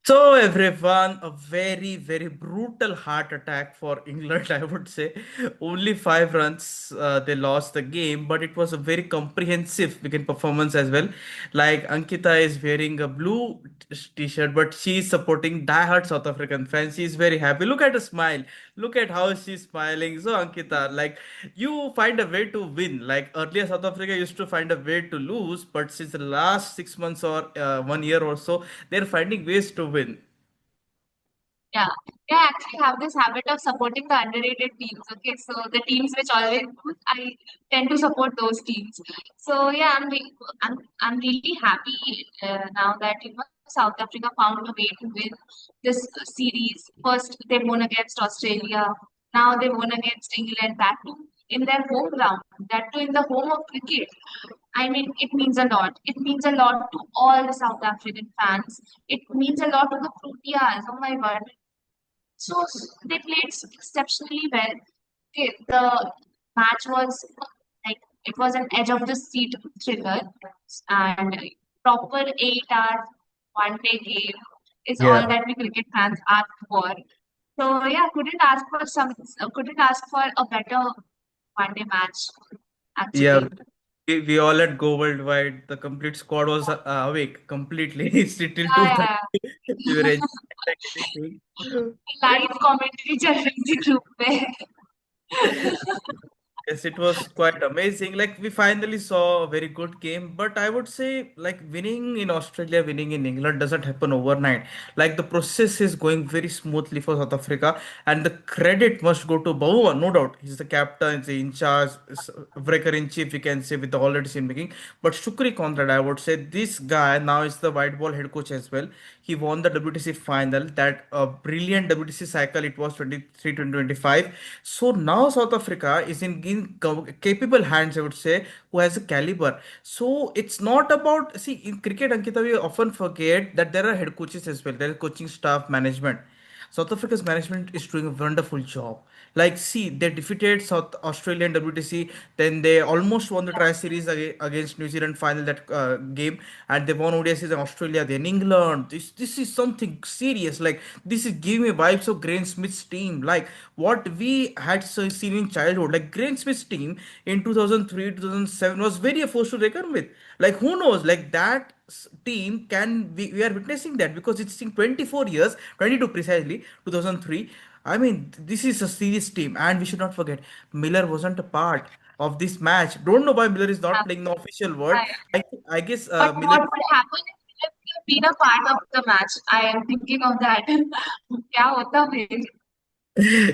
So everyone, a very, very brutal heart attack for England, I would say. Only 5 runs, they lost the game, but it was a very comprehensive wicket performance as well. Like Ankita is wearing a blue t-shirt, but she is supporting diehard South African fans. She is very happy. Look at her smile. Look at how she's smiling. So Ankita, like you find a way to win. Like earlier, South Africa used to find a way to lose, but since the last 6 months or 1 year or so, they're finding ways to win. Yeah, yeah, I actually have this habit of supporting the underrated teams. Okay, so the teams which always lose, I tend to support those teams. So yeah, I'm really happy now that South Africa found a way to win this series. First, they won against Australia. Now they won against England. That too in their home ground. That too in the home of cricket. I mean, it means a lot. It means a lot to all the South African fans. It means a lot to the Proteas. Oh my God, so they played exceptionally well. Okay, the match was like it was an edge of the seat thriller, and proper 8 hours one day game is all Yeah. that we cricket fans ask for. So yeah, couldn't ask for a better one day match Yeah, actually. we all had go worldwide. The complete squad was awake completely. Still till Yeah, yeah, 2:30. We were yeah. enjoying like anything. But it live commentary चल रही थी group पे. Yes, it was quite amazing. Like we finally saw a very good game, but I would say like winning in Australia, winning in England doesn't happen overnight. Like the process is going very smoothly for South Africa, and the credit must go to Bauma, no doubt. He's the captain, he's the in charge, breaker in chief, we can say with all the decision making. But Shukri Conrad, I would say this guy now is the white ball head coach as well. He won the WTC final, that brilliant WTC cycle. It was 23 2025. So now South Africa is in capable hands, I would say, who has a caliber. So it's not about, see, in cricket, Ankita, we often forget that there are head coaches as well. There is coaching staff, management. South Africa's management is doing a wonderful job. Like, see, they defeated South Australian WTC, then they almost won the Tri Series against New Zealand final that game, and they won ODIs in Australia, then England. This is something serious. Like, this is giving me vibes of Grain Smith's team. Like, what we had seen in childhood. Like, Grain Smith's team in 2003, 2007 was very a force to reckon with. Like, who knows? Like, that team can we are witnessing that because it's in 24 years, 22 precisely, 2003. I mean, this is a serious team, and we should not forget Miller wasn't a part of this match. Don't know why Miller is not playing the official word. I guess But Miller. what would happen if you've been a part of the match? I am thinking of that. क्या होता फिर?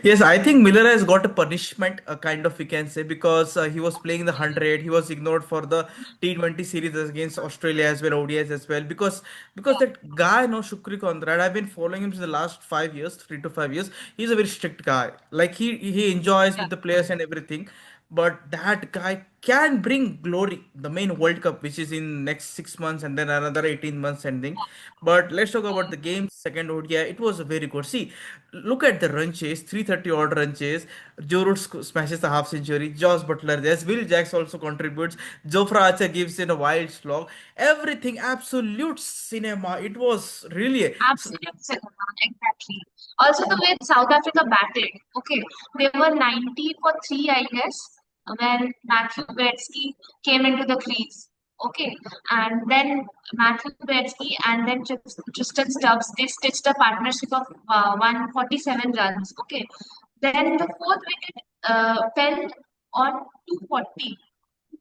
Yes, I think Miller has got a punishment, kind of we can say, because he was playing the 100. He was ignored for the T20 series against Australia as well, ODIs as well, because that guy, no Shukri Konrad, I've been following him for the last 5 years, 3 to 5 years. He's a very strict guy. Like he enjoys Yeah, with the players and everything, but that guy can bring glory, the main World Cup, which is in next 6 months and then another 18 months ending. But let's talk about the game. Second ODI, it was a very good. See, look at the run chase, 330 odd run chase. Joe Root smashes the half century. Josh Butler, there's Will Jacks also contributes. Jofra Archer gives in a wild slog. Everything absolute cinema. It was really. absolute cinema, exactly. Also, the way South Africa batted, okay, they were 90 for 3, I guess, when Matthew Bettski came into the crease. Okay, and then Matthew Bettski and then Tristan Stubbs, they stitched a partnership of 147 runs. Okay, then the fourth wicket fell on 240,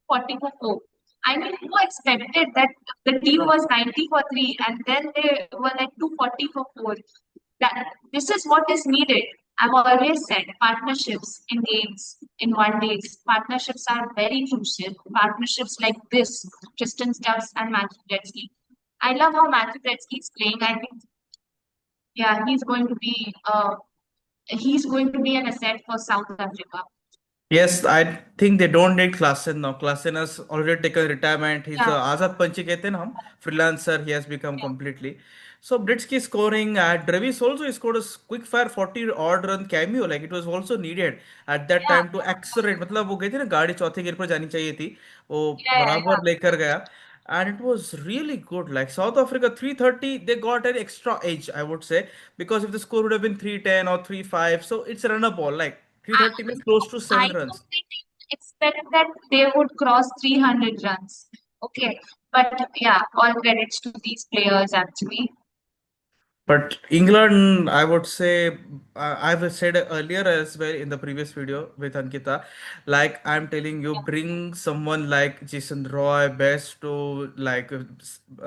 40 for 4. I mean, who expected that the team was 90 for 3 and then they were like 240 for 4? That this is what is needed. I've always said partnerships in games, in one days, partnerships are very crucial. Partnerships like this, Tristan Stubbs and Matthew Gretzky. I love how Matthew Gretzky is playing. I think, yeah, he's going to be an asset for South Africa. Yes, I think they don't need Klassen now. Klassen has already taken retirement. He's a Yeah, Azad Panchi कहते हैं ना हम, freelancer. He has become yeah, completely. So Britsky scoring. Drevis also scored a quick fire 40 odd run cameo. Like it was also needed at that yeah, time to accelerate. मतलब वो कहते हैं ना गाड़ी चौथे गियर पर जानी चाहिए थी. वो yeah, yeah, बराबर लेकर गया. and it was really good. Like South Africa 330, they got an extra edge, I would say, because if the score would have been 310 or 3-5, so it's a runner ball. Like 330 means close to I 7 don't runs. expect that they would cross 300 runs. Okay, but yeah, all credits to these players actually. But England, I would say, I've said earlier as well in the previous video with Ankita, like I'm telling you, bring someone like Jason Roy, best to like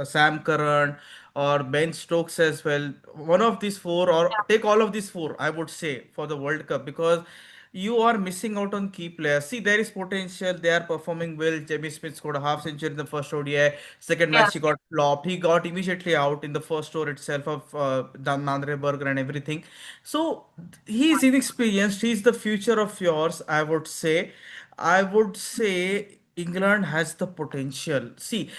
Sam Curran or Ben Stokes as well. One of these four, or take all of these four, I would say, for the World Cup because you are missing out on key players. See, there is potential. They are performing well. Jamie Smith scored a half century in the first ODI. Second Yeah, match, he got flopped. He got immediately out in the first over itself of Dan Nandreberger and everything. So he's inexperienced. He's the future of yours, I would say. I would say England has the potential. See,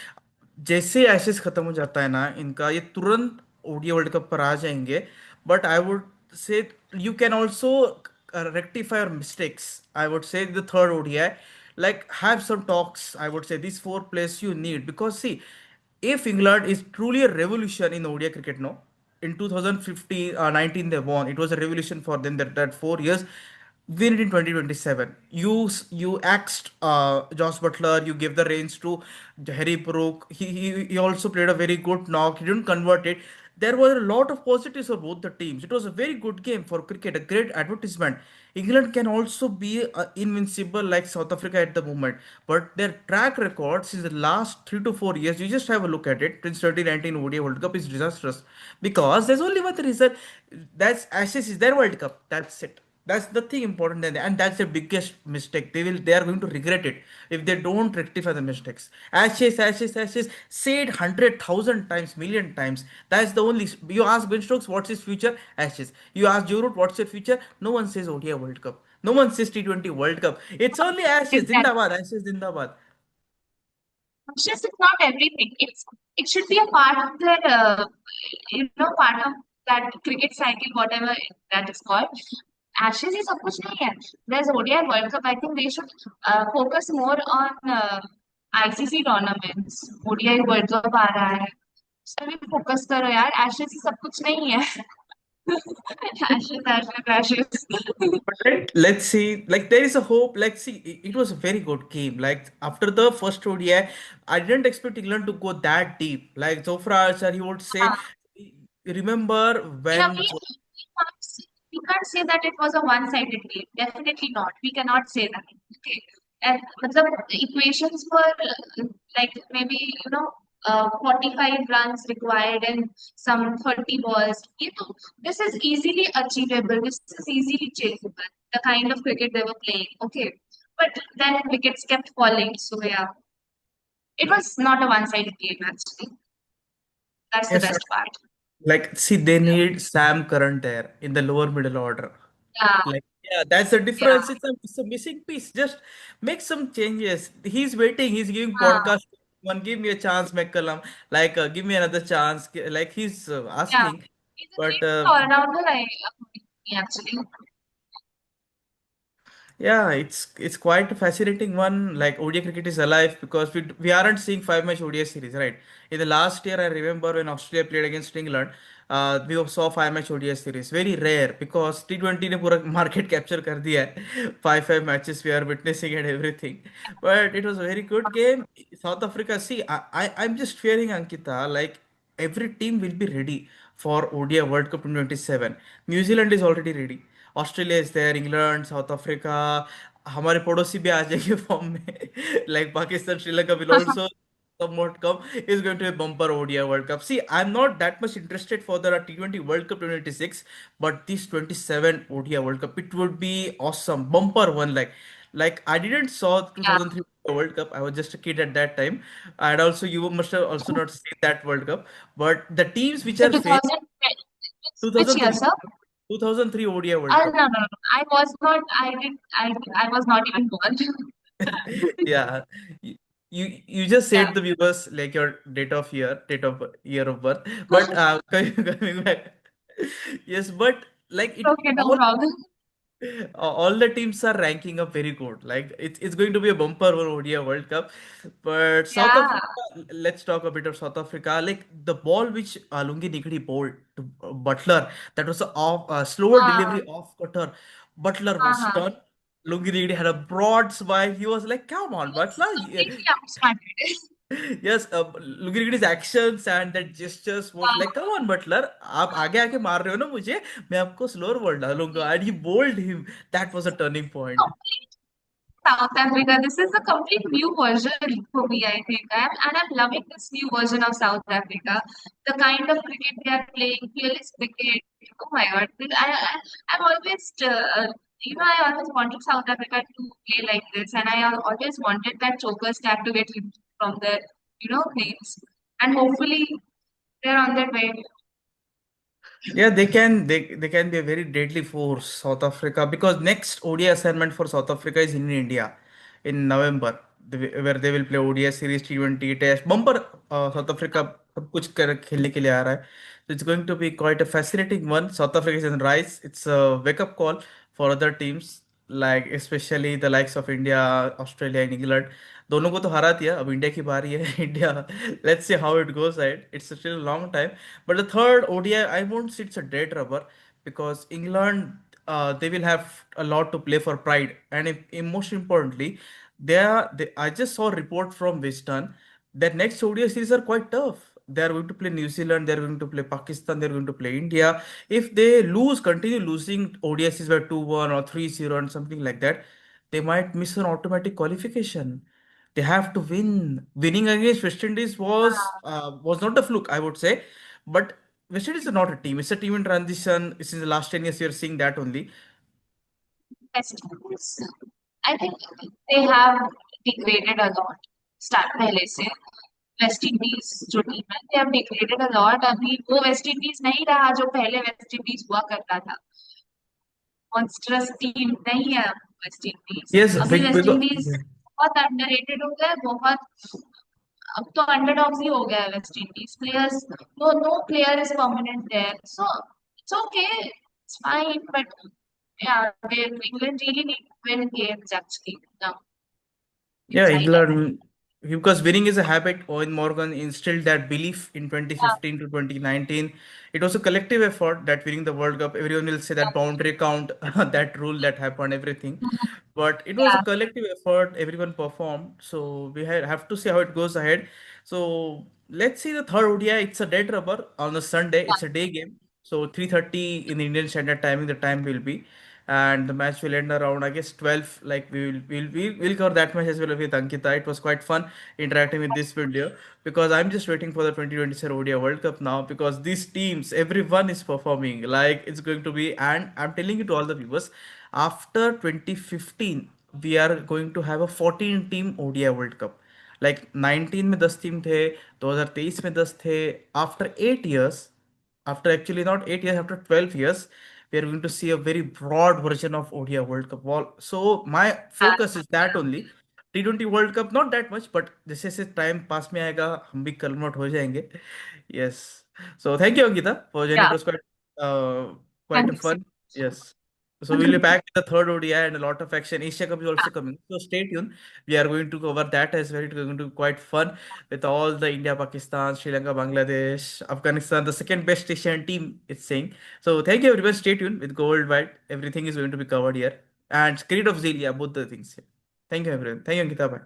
जैसे Ashes खत्म हो जाता है ना इनका ये तुरंत ODI world cup पर आ जाएंगे but I would say you can also rectify your mistakes. I would say the third ODI, like have some talks. I would say these four players you need because see, if England is truly a revolution in ODI cricket, no, in 2015, 19 they won. It was a revolution for them that 4 years. Win it in 2027. You axed Josh Butler. You gave the reins to Harry Brook. He also played a very good knock. He didn't convert it. There were a lot of positives for both the teams. It was a very good game for cricket, a great advertisement. England can also be invincible like South Africa at the moment, but their track record since the last 3 to 4 years, you just have a look at it. Since 2019 ODI World Cup is disastrous because there's only one reason. That's Ashes is their World Cup. That's it. That's the thing important, and that's the biggest mistake. They are going to regret it if they don't rectify the mistakes. Ashes, ashes, ashes. Say it 100,000 times, million times. That's the only. You ask Ben Stokes what's his future? Ashes. You ask Joe Root what's your future? No one says ODI World Cup. No one says T20 World Cup. It's only Ashes. exactly. Zindabad. Ashes. Zindabad. It's just it's not everything. It should be a part of their part of that cricket cycle, whatever that is called. Ashes is सब कुछ नहीं है. There's ODI World Cup. I think they should focus more on ICC tournaments. ODI World Cup आ रहा है. उस पर भी focus करो यार. Ashes ही सब कुछ नहीं है. Ashes, ashes, ashes. But let's see. Like there is a hope. Like see, it was a very good game. Like after the first ODI, I didn't expect England to go that deep. Like Zofra Archer, he would say, remember In a when way, we can't say that it was a one-sided game. Definitely not. We cannot say that. Okay. And the equations were like maybe 45 runs required and some 30 balls. This is easily achievable. This is easily chaseable. The kind of cricket they were playing. Okay. But then wickets kept falling. So yeah, it was not a one-sided game actually. That's the yes, best part. like see, they need Sam Curran there in the lower middle order. Yeah. Like yeah, that's the Yeah. difference. It's a missing piece. Just make some changes. He's waiting. He's giving Ah, podcast. One, give me a chance, McCallum. Like give me another chance. Like he's yeah. asking, He's a but. great all-rounder, according to me, actually. Yeah, it's quite a fascinating one. Like ODI cricket is alive because we aren't seeing 5 match ODI series, right? In the last year, I remember when Australia played against England, we saw 5 match ODI series. Very rare because T20 ने पूरा market capture कर दिया है. Five matches we are witnessing and everything. But it was a very good game. South Africa, see, I'm just fearing Ankita. Like every team will be ready for ODI World Cup 2027. New Zealand is already ready. Australia is there England South Africa हमारे पड़ोसी भी आ जाएंगे form में like Pakistan Sri Lanka will also somewhat come is going to be a bumper ODI World Cup. See, I'm not that much interested for the T20 World Cup 2026, but this 27 ODI World Cup, it would be awesome. Bumper one like I didn't saw Yeah. 2003 World Cup. I was just a kid at that time. And also you must have also not seen that World Cup. But the teams which The are faced 2000, which year, 2003 sir? 2003 ODI World Cup. No, no, no. I was not, I did, I was not even born. Yeah, you, you just Yeah. said the viewers like your date of year of birth, but coming back, yes, but like it Okay, no all problem. All the teams are ranking up very good. Like it's going to be a bumper for ODI World Cup. But South Yeah. Africa, let's talk a bit of South Africa. Like the ball which Lungi Nikri bowled to Butler, that was a slower Uh, delivery off cutter. Butler was uh-huh. stunned. Lungi Nikri had a broad smile. He was like, "Come He on, was Butler." completely outsmarted. Yes, looking at his actions and that gestures was like, come on, Butler, आप आगे आके मार रहे हो ना मुझे, मैं आपको slower ball डालूंगा. And he bowled him. That was a turning point. Complete South Africa. This is a complete new version for me, I think. I'm loving this new version of South Africa. The kind of cricket they are playing, fearless cricket. Oh my God. I've always, I always wanted South Africa to play like this. And I always wanted that choker stack to get removed from their, names. And hopefully they're on their way. Yeah, they can be a very deadly force, South Africa, because next ODI assignment for South Africa is in India in November, where they will play ODI series T20 test. Bumper South Africa सब कुछ कर खेलने के लिए आ रहा है. So it's going to be quite a fascinating one. South Africa is on rise. It's a wake-up call for other teams, like especially the likes of India, Australia and England. दोनों को तो हरा दिया, अब इंडिया की बारी है. India, let's see how it goes ahead. It's still a long time. But the third ODI, I won't say it's a dead rubber because England, they will have a lot to play for pride, and most importantly, I just saw a report from Western that next ODI series are quite tough. They are going to play New Zealand, they are going to play Pakistan, they are going to play India. If they continue losing ODI series by 2-1 or 3-0 and something like that, they might miss an automatic qualification. They have to win. Winning against West Indies was not a fluke, I would say. But West Indies is not a team. It's a team in transition. Since the last 10 years, we are seeing that only. Best teams. I think they have degraded a lot. Start पहले से West Indies जो team है they have degraded a lot. अभी वो West Indies नहीं रहा जो पहले वेस्ट इंडीज हुआ करता था. मॉन्स्टरस टीम नहीं है वेस्ट इंडीज. Yes, अभी वेस्ट because इंडीज बहुत अंडररेटेड हो गया है, बहुत. अब तो अंडरडॉग्स ही हो गया है West Indies. Players, no player is permanent there, so it's okay, it's fine, but yeah, England really need to win games actually now yeah, inside it. England, because winning is a habit. Owen Morgan instilled that belief in Yeah, 2015 to 2019. It was a collective effort that winning the World Cup. Everyone will say that boundary count, that rule that happened, everything. But it was a yeah, collective effort. Everyone performed. So we have to see how it goes ahead. So let's see the third ODI. It's a dead rubber on a Sunday. yeah. It's a day game. So 3:30 in the Indian Standard Timing, the time will be, and the match will end around I guess 12. Like we'll cover that match as well with Ankita. It was quite fun interacting with this video because I'm just waiting for the 2027 ODI World Cup now because these teams, everyone is performing like it's going to be. And I'm telling you to all the viewers, after 2015 we are going to have a 14 team ODI World Cup. Like 19 में 10 team थे, 2023 में 10 थे. After 8 years, after actually not 8 years, after 12 years, we are going to see a very broad version of ODI World Cup. So my focus is that only. T20 World Cup not that much, but जैसे जैसे time pass में आएगा हम भी convert हो जाएंगे. Yes. So thank you, Ankita, for joining. It Yeah. was quite Thank you so fun. much. Yes. So we'll be back with the third ODI and a lot of action. Asia Cup is also coming. So stay tuned. We are going to cover that as well. It's going to be quite fun with all the India, Pakistan, Sri Lanka, Bangladesh, Afghanistan, the second best Asian team, it's saying. So thank you everyone. Stay tuned with Gold White. Everything is going to be covered here. And Creed of Zelia, both the things here. Thank you everyone. Thank you, Ankita. Bye.